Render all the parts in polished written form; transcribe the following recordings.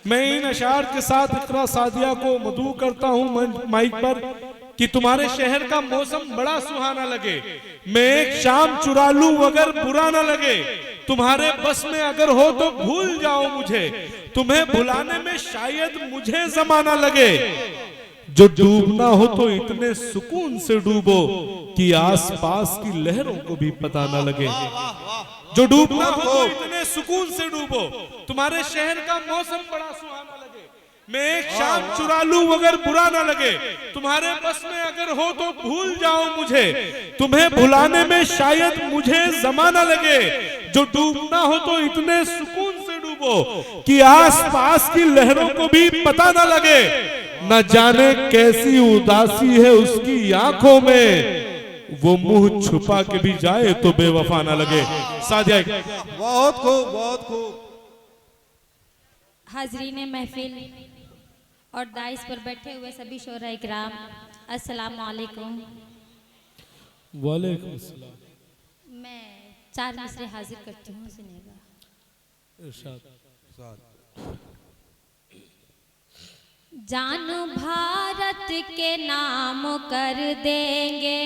मैं इन अशार के साथ इकरा सादिया को मदऊ करता हूँ माइक पर कि तुम्हारे शहर का मौसम बड़ा सुहाना लगे। मैं एक शाम चुरा लूं अगर बुरा ना लगे, तुम्हारे बस में अगर हो तो भूल जाओ मुझे, तुम्हें भुलाने में शायद मुझे जमाना लगे। जो डूबना हो तो इतने सुकून से डूबो कि आसपास की लहरों को भी पता ना लगे। जो डूबना हो तो इतने सुकून से डूबो, तुम्हारे शहर का मौसम बड़ा सुहाना लगे। मैं एक शाम चुरा लूं अगर बुरा ना लगे, तुम्हारे बस में अगर हो तो भूल जाओ मुझे, तुम्हें भुलाने में शायद मुझे जमाना लगे। जो डूबना हो तो इतने सुकून से डूबो कि आसपास की लहरों को भी पता ना लगे। न जाने कैसी उदासी है उसकी आंखों में, वो मुंह छुपा के भी जाए तो बेवफा ना लगे। सादिया बहुत खूब, बहुत खूब। हाजरीन महफिल और दाइस पर बैठे हुए सभी शोरा इकराम, अस्सलाम वालेकुम। वालेकुम अस्सलाम। मैं 4 मिसरे हाजिर करती हूँ, सुनिएगा। जान भारत के नाम कर देंगे,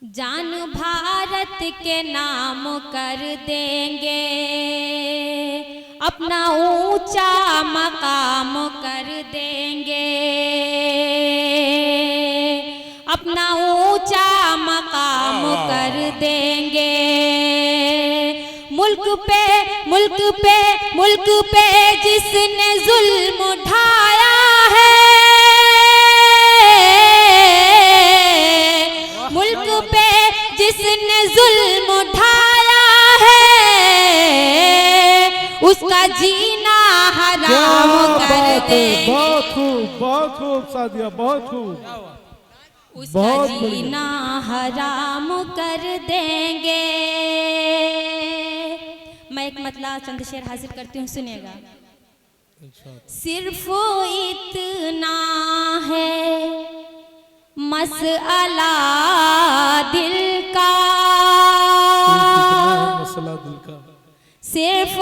जान भारत के नाम कर देंगे, अपना ऊंचा मकाम कर देंगे, अपना ऊंचा मकाम कर देंगे। मुल्क पे मुल्क पे मुल्क पे जिसने जुल्म उठाया है, मुल्क पे जिसने जुल्म उठाया है, उसका जीना हराम कर देंगे। बहुत खूब, बहुत खूब सादिया, बहुत खूब। उसका जीना हराम कर देंगे। मैं एक मतला चंद शेर हाजिर करती हूँ, सुनिएगा। सिर्फ इतना है मसला दिल का, मसला दिल का, सिर्फ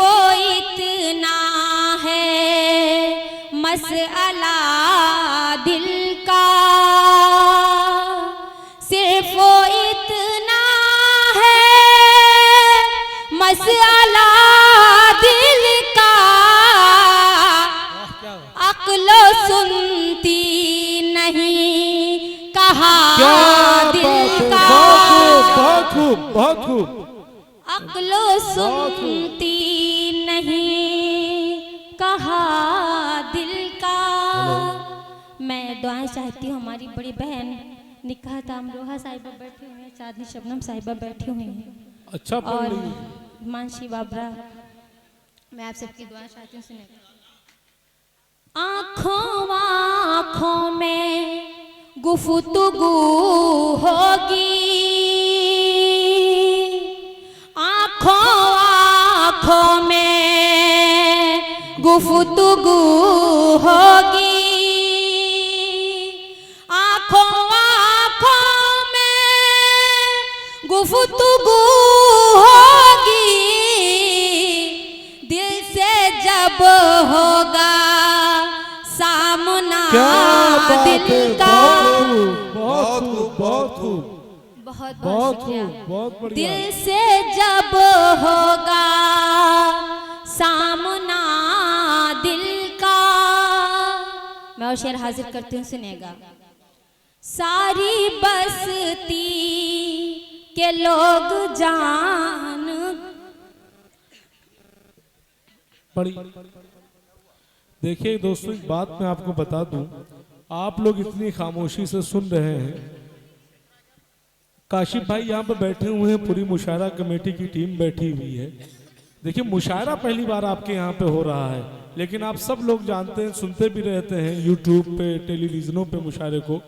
इतना है मसला दिल का, सिर्फ इतना है मसला दिल का, अक्लो सुनती नहीं कहा दिल का, बहुत खूब, बहुत खूब। अक्लो सुनती नहीं कहा दिल का। मैं दुआएं चाहती हूँ, हमारी बड़ी बहन निकाह तामरोहा साहिबा बैठी हुई हैं, चांदनी शबनम साहिबा बैठी हुई हैं, अच्छा और मानसी बाबरा, मैं आप सबकी दुआ चाहती हूँ, सुनिए। आँखों आँखों में गुफ्तगू होगी, आँखों आँखों में गुफ्तगू होगी, आँखों आँखों में गुफ्तगू होगी, दिल से जब होगा सामना दिल का। बहुत खूब, बहुत खूब, बहुत बहुत शुक्रिया। खूब, बहुत बढ़िया। दिल से जब होगा सामना दिल का। मैं और शेर हाजिर करती हूँ, सुनेगा। सारी बस्ती के लोग जान पड़ी। देखिए दोस्तों, एक बात मैं आपको बता दूं, आप लोग इतनी खामोशी से सुन रहे हैं। काशिफ भाई यहाँ पे बैठे हुए हैं, पूरी मुशायरा कमेटी की टीम बैठी हुई है। देखिए, मुशायरा पहली बार आपके यहाँ पे हो रहा है, लेकिन आप सब लोग जानते हैं, सुनते भी रहते हैं यूट्यूब पे, टेलीविजनों पे मुशायरे को।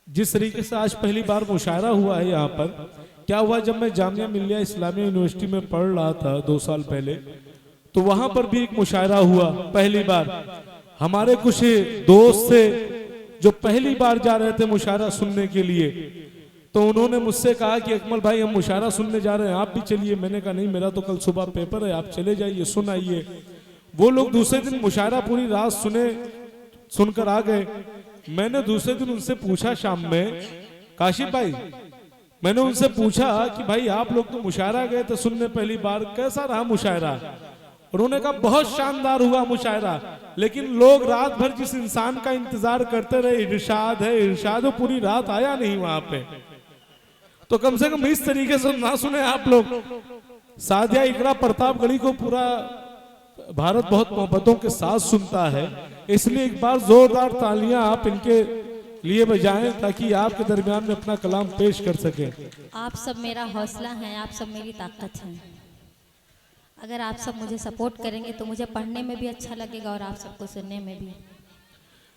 जिस तरीके से आज पहली बार मुशायरा हुआ है यहाँ पर, क्या हुआ, जब मैं जामिया मिल्लिया इस्लामिया यूनिवर्सिटी में पढ़ रहा था 2 साल पहले, तो वहां पर भी एक मुशायरा हुआ पहली बार। हमारे कुछ दोस्त थे जो पहली बार जा रहे थे मुशायरा सुनने के लिए, तो उन्होंने मुझसे कहा कि अकमल भाई हम मुशायरा सुनने जा रहे हैं, आप भी चलिए। मैंने कहा नहीं, मेरा तो कल सुबह पेपर है, आप चले जाइए, सुन आइए। वो लोग दूसरे दिन मुशायरा पूरी रात सुनकर आ गए। मैंने दूसरे दिन उनसे पूछा शाम में, काशिफ भाई, मैंने उनसे पूछा कि भाई आप लोग तो मुशायरा गए थे सुनने पहली बार, कैसा रहा मुशायरा? उन्होंने कहा बहुत शानदार हुआ मुशायरा, लेकिन लोग रात भर जिस इंसान का इंतजार करते रहे, इरशाद है इरशाद, वो पूरी रात आया नहीं वहां पे। तो कम से कम इस तरीके से ना सुने आप लोग। सादिया इकरा प्रतापगढ़ी को पूरा भारत बहुत मोहब्बतों के साथ सुनता है, इसलिए एक बार जोरदार तालियां आप इनके लिए बजाएं ताकि आपके दरमियान में अपना कलाम पेश कर सके। आप सब मेरा हौसला हैं, आप सब मेरी ताकत हैं। अगर आप सब मुझे सपोर्ट करेंगे तो मुझे पढ़ने में भी अच्छा लगेगा और आप सबको सुनने में भी।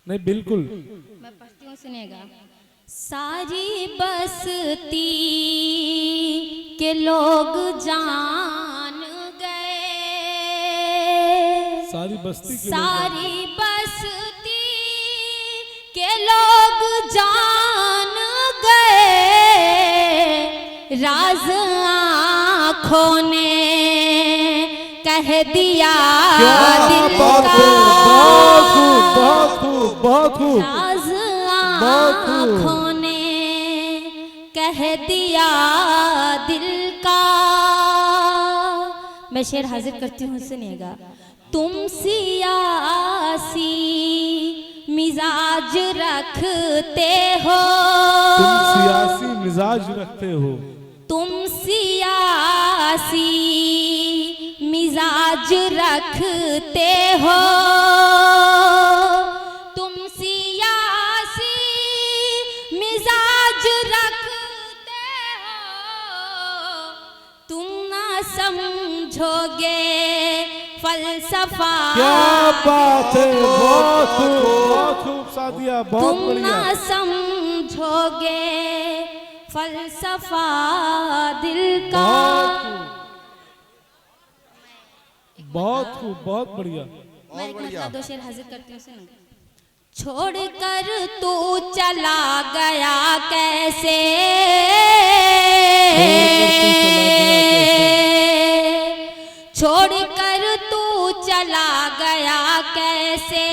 नहीं बिल्कुल, मैं पढ़ती हूँ, सुनिएगा। सारी बस्ती के लोग जान गए, सारी बस्ती के लोग जान गए, राज आँखों ने कह दिया दिल का, बहुत खूब, बहुत खूब, बहुत खूब, राज आँखों ने कह दिया दिल का। मैं शेर हाजिर करती हूँ, सुनिएगा। तुम सियासी मिजाज रखते हो, तुम सियासी मिजाज रखते हो, तुम सियासी मिजाज रखते हो, तुम सियासी मिजाज रखते हो, तुम ना समझोगे फलसफा। क्या बात है, बहुत खूब, बहुत खूब सादिया, बहुत तुम बढ़िया। ना समझोगे फलसफा दिल का। बहुत खूब, बहुत बढ़िया। मैं एक मतलब दो शेर हाजिर करती हूँ, सुनो। छोड़कर तू चला गया कैसे, छोड़कर तू चला गया कैसे,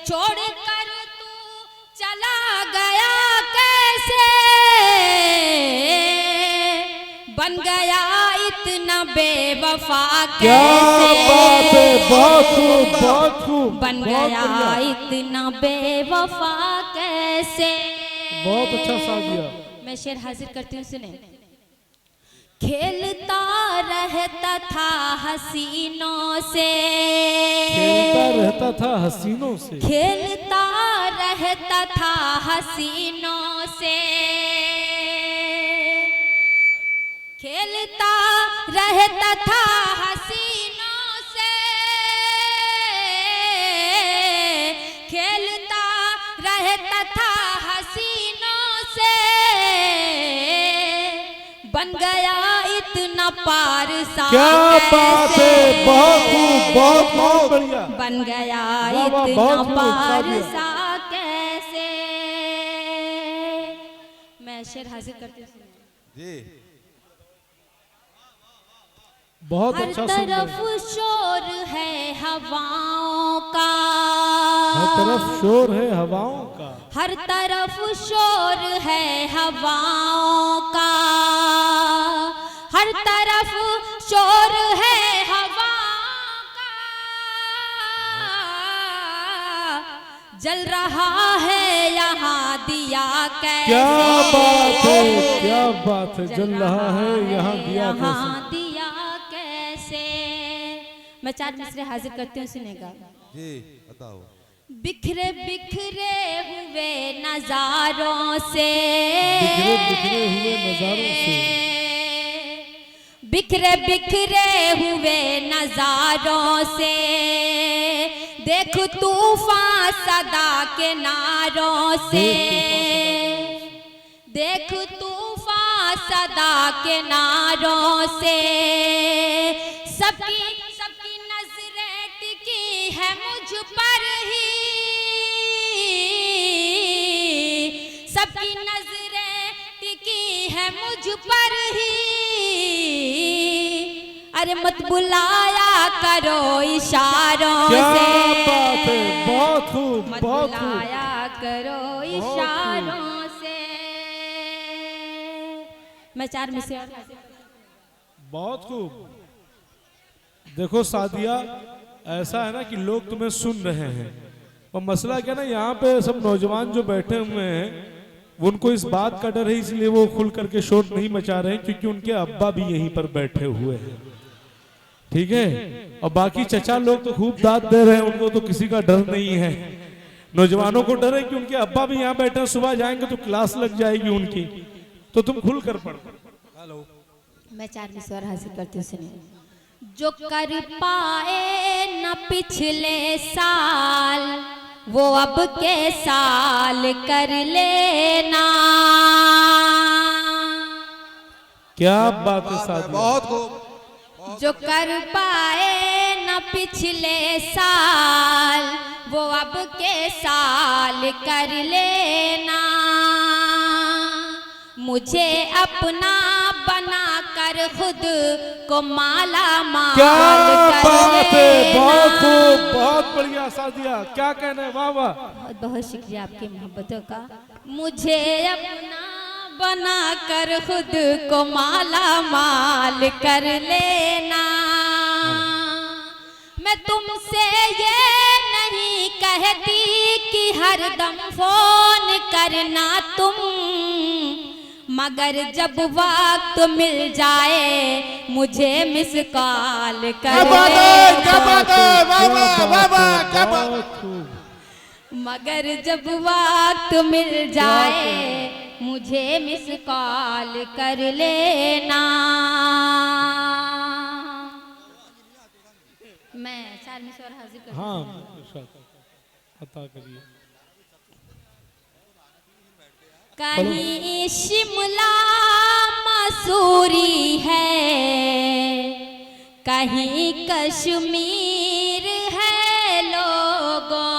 छोड़कर तू चला गया कैसे, बन गया इतना बेवफा कैसे। क्या बात है, बहुत खूब, बहुत खूब, बन बहुत गया बढ़िया। इतना बेवफा कैसे। बहुत अच्छा सादिया। मैं शेर हाजिर करती हूँ, सुने। खेलता रहता था हसीनों से, खेलता रहता था हसीनों से, खेलता रहता था हसीनों से, खेलता रहता था हसीनों से, खेलता रहता था हसीनों से, बन गया इतना पारसा। क्या बात है, बहुत खूब, बहुत बहुत बढ़िया। बन गया वाह, वाह, इतना बहुत खूब, पारसा कैसे। मैं शेर हाजिर करती हूँ जी। बहुत हर अच्छा सुन रहे तरफ हैं। शोर है हवाओं का, हर तरफ शोर है हवाओं का, हर तरफ शोर है हवाओं का, हर तरफ शोर है हवाओं का, जल रहा है यहाँ दिया कैसे। क्या बात है, क्या बात है, जल रहा है यहाँ दिया कैसे। यहाँ दिया कैसे। मैं चार मिसरे हाजिर करती हूँ, सुनेगा। जी बताओ। बिखरे बिखरे हुए नजारों से, बिखरे बिखरे हुए नजारों से, बिखरे बिखरे हुए नजारों से, देख तूफान सदा के नारों से, देख तूफान सदा के नारों से, सबकी सबकी नजरें टिकी है मुझ पर ही, सबकी नजरें मुझ पर ही, अरे मत बुलाया करो इशारों क्या से। बात है, बहुत खूब, मत बहुत खूब। बुलाया करो इशारों से। मैं 4 में से बहुत खूब। देखो सादिया, ऐसा है ना कि लोग तुम्हें सुन रहे हैं, और मसला क्या ना, यहाँ पे सब नौजवान जो बैठे हुए हैं उनको इस बात का डर है, इसलिए वो खुल करके शोर नहीं मचा रहे हैं, क्योंकि उनके अब्बा भी यहीं पर बैठे हुए हैं, ठीक है। और बाकी चचा लोग तो खूब दाद दे रहे हैं, उनको तो किसी का डर नहीं है। नौजवानों को डर है कि उनके अब्बा भी यहाँ बैठे हैं, सुबह जाएंगे तो क्लास लग जाएगी उनकी, तो तुम खुल कर पढ़ो। हेलो। मैं 4 में स्वर हासिल करती हूँ, सुनिए। जो कर पाए न पिछले साल, वो अब के साल कर लेना। क्या बात है सादिया, बहुत खूब। जो कर पाए न पिछले साल, वो अब के साल कर लेना। मुझे अपना बना कर खुद को माला माल क्या कर बात है, लेना। बहुत खूब, बहुत बढ़िया सादिया, क्या कहना है, वाह वाह। बहुत बहुत शुक्रिया आपकी मोहब्बतों का। मुझे अपना बना कर खुद को माला माल कर लेना। मैं तुमसे ये नहीं कहती कि हरदम फोन करना तुम, मगर जब वक्त मिल जाए मुझे मिस कॉल कर लेना। क्या बात है, वाह वाह वाह वाह, क्या बात। बहुत खूब। मगर जब वक्त मिल जाए मुझे मिस कॉल कर लेना। मैं 4 में स्वर हाजिर करती हूँ। हाँ, अता करिए। कहीं शिमला मसूरी है, कहीं कश्मीर है लोगों।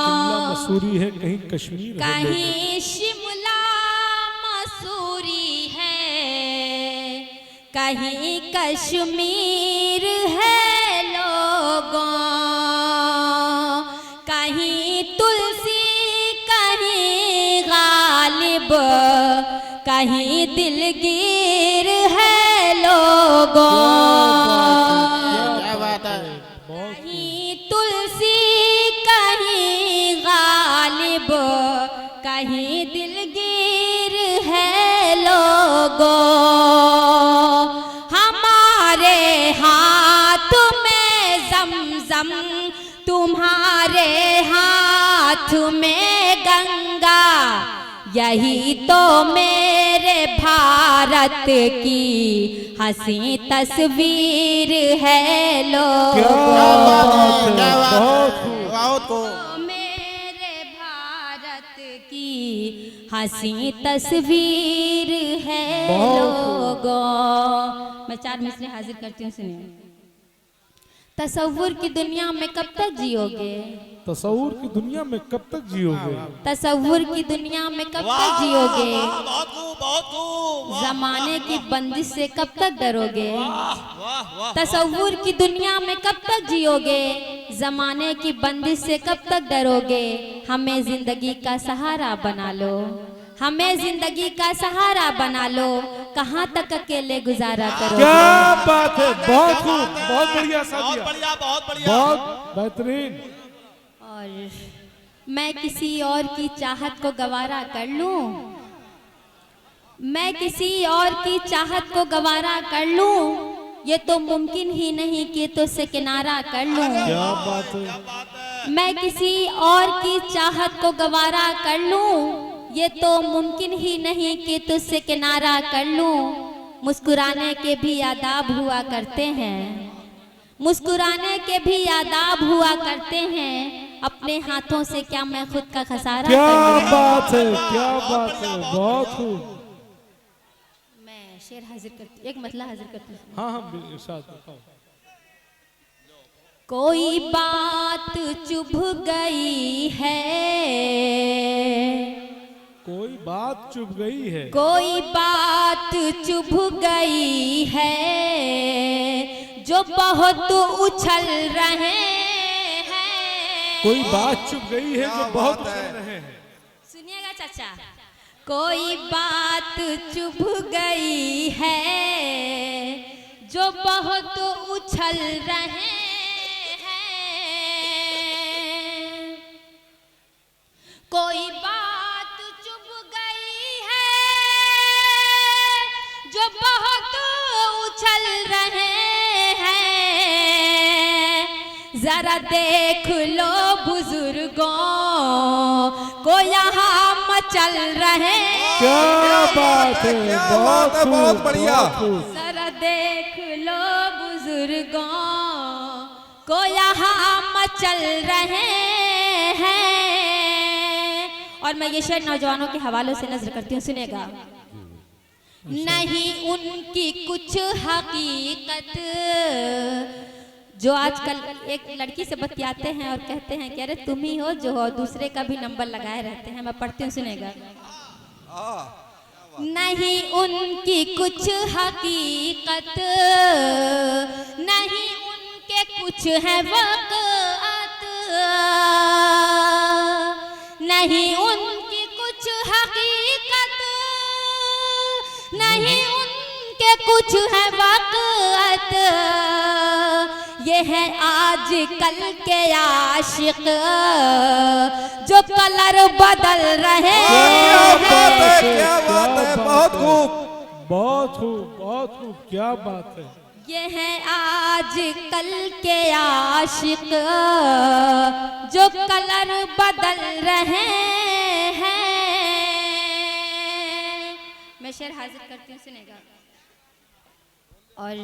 शिमला मसूरी है, कहीं कश्मीर है, कहीं शिमला मसूरी है, कहीं कश्मीर है लोगों। कहीं तुलसी कहीं गालिब, कहीं दिलगीर है लोगों। क्या बात है। कहीं तुलसी कहीं गालिब, कहीं दिलगीर है लोगों। हमारे हाथ में जमजम, तुम्हारे हाथ में गंगा, यही तो मेरे भारत की हंसी तस्वीर है लोगों। क्या बात है, बहुत खूब। मेरे भारत की हंसी तस्वीर है लोगों। मैं 4 मिसरे हाजिर करती हूँ, सुनिए। तसव्वुर की दुनिया में कब तक जियोगे? तसव्वुर की दुनिया में कब तक जियोगे? तसव्वुर की दुनिया में कब तक जियोगे? बहुत खूब, बहुत खूब। जमाने की बंदिश से कब तक डरोगे? तसव्वुर की दुनिया में कब तक जियोगे? जमाने की बंदिश से कब तक डरोगे? हमें जिंदगी का सहारा बना लो, हमें जिंदगी का सहारा बना लो। कहाँ तक अकेले गुजारा करोगे? क्या बात है, बहुत खूब, बहुत बढ़िया सादिया, बढ़िया, बहुत बढ़िया। बहुत बेहतरीन। और मैं किसी और की चाहत को गवारा कर लूं, मैं किसी और की चाहत को गवारा कर लूं, ये तो मुमकिन ही नहीं कि तुझसे किनारा कर लूं। क्या बात है, मैं किसी और की चाहत को गवारा कर लूं, ये तो मुमकिन ही नहीं कि तुझसे किनारा कर लूं। मुस्कुराने के भी आदाब हुआ करते हैं, मुस्कुराने के भी आदाब हुआ करते हैं। अपने हाथों से क्या मैं खुद का खसारा क्या कर लूं? बात है, क्या बात है, बहुत खूब। मैं शेर हाजिर करती, एक मतला हाजिर करती हूँ। हाँ हाँ, इरशाद बताओ। कोई बात चुभ गई है, कोई बात चुभ गई है, कोई बात चुभ गई है जो बहुत उछल रहे हैं। कोई बात चुभ गई है जो बहुत बात है। उछल रहे हैं। सुनिएगा चाचा, कोई बात चुभ गई है जो बहुत उछल रहे हैं। कोई बात चुभ गई है जो बहुत उछल रहे हैं। जरा देख लो बुजुर्गों को यहाँ मचल रहे। क्या बात है, बहुत खूब, बहुत बढ़िया। बहुत खूब। जरा देख लो बुजुर्गों को यहाँ मचल रहे हैं। और मैं ये शेर नौजवानों के हवालों से नजर करती हूँ, सुनेगा। नहीं उनकी कुछ हकीकत, जो आजकल एक लड़की से बतियाते हैं और कहते हैं कि अरे तुम ही हो जो हो, दूसरे का भी नंबर लगाए रहते हैं। मैं पढ़ती हूँ, सुनेगा। नहीं उनकी कुछ हकीकत, नहीं उनके कुछ है वक़्त, नहीं उनकी कुछ हकीकत, नहीं उनके कुछ है वक़्त। ये है आज कल के आशिक जो कलर बदल रहे क्या बात है, हैं। क्या बात है, बहुत खूब। बहुत खूब, बहुत खूब, क्या बात है। ये है आज कल के आशिक जो कलर बदल रहे हैं। मैं शेर हाजिर करती हूँ, सुनेगा। और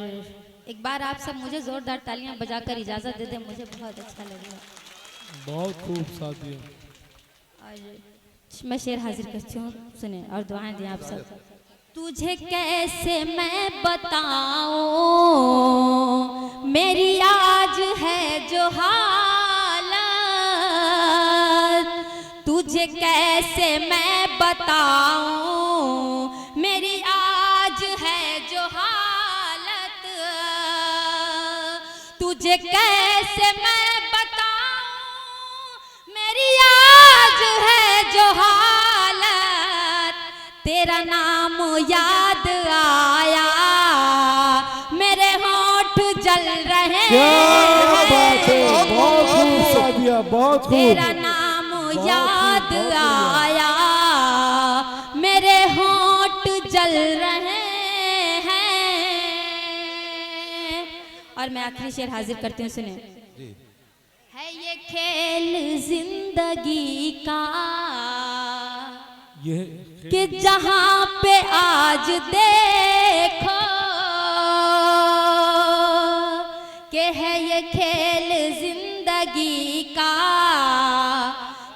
एक बार आप सब मुझे जोरदार तालियां बजाकर इजाजत दे दें, मुझे बहुत अच्छा लगेगा। बहुत खूब साथियों। और मैं शेर हाजिर करती हूँ, सुने और दुआएं दें आप सब। तुझे कैसे मैं बताऊं मेरी आज है जो हालत, तुझे कैसे मैं बताऊं मेरी आज है जो हालत, तुझे कैसे मैं बताऊं मेरी आज है जो हालत। तेरा नाम याद आया मेरे होंठ जल रहे क्या बात है, हैं। बहुत खूब साथिया, बहुत खूब। तेरा नाम याद आया मेरे होंठ जल रहे हैं। और मैं आखिरी शेर हाजिर करती हूँ, सुने। है ये खेल जिंदगी का ये कि जहां पे आज देखो कि है ये खेल जिंदगी का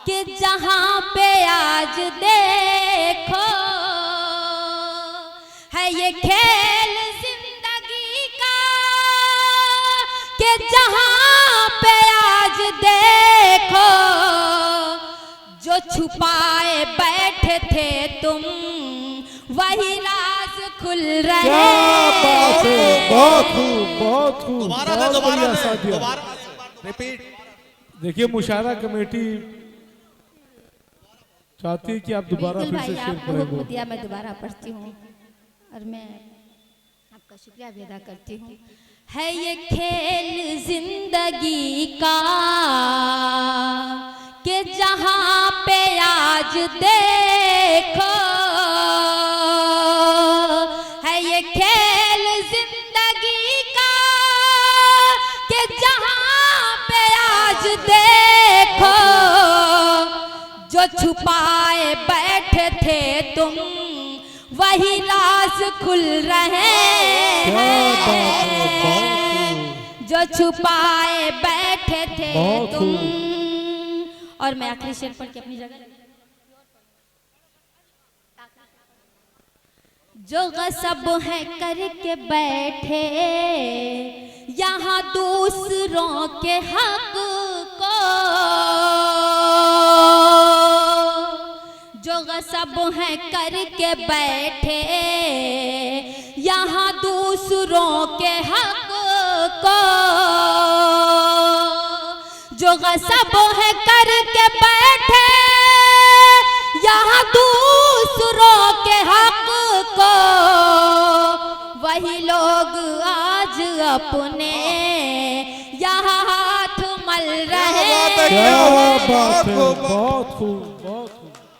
कि जहां पे आज देखो, है ये खेल जिंदगी का कि जहां पे आज देखो। जो छुपाए बैठे थे तुम वही राज खुल रहे क्या बात है, हैं। बहुत खूब, बहुत खूब, दोबारा बहुत दोबारा बढ़िया साथिया। दोबारा रिपीट। देखिए मुशायरा कमेटी चाहती है कि आप दोबारा बिल्कुल फिर से भाई, शेर आपको हुक्म पढ़ेंगे। दिया, मैं दोबारा पढ़ती हूँ और मैं आपका शुक्रिया भी अदा करती हूँ। है ये खेल जिंदगी का कि जहां पे आज देखो, है ये खेल जिंदगी का कि जहां पे आज देखो। जो छुपाए बैठे थे तुम वही राज खुल रहे क्या बात है, बहुत हैं। खूब। जो छुपाए बैठे थे बहुत तुम। खूब। और मैं आखिरी शेर पढ़ के अपनी जगह, जो गसब है करके बैठे यहाँ दूसरों के हक को, जो गसब है करके बैठे यहाँ दूसरों के हक को, जो गसब है करके बैठे यहाँ दूसरों के हक को, वही लोग आज अपने यहाँ हाथ मल रहे हैं। क्या बात है, बहुत खूब।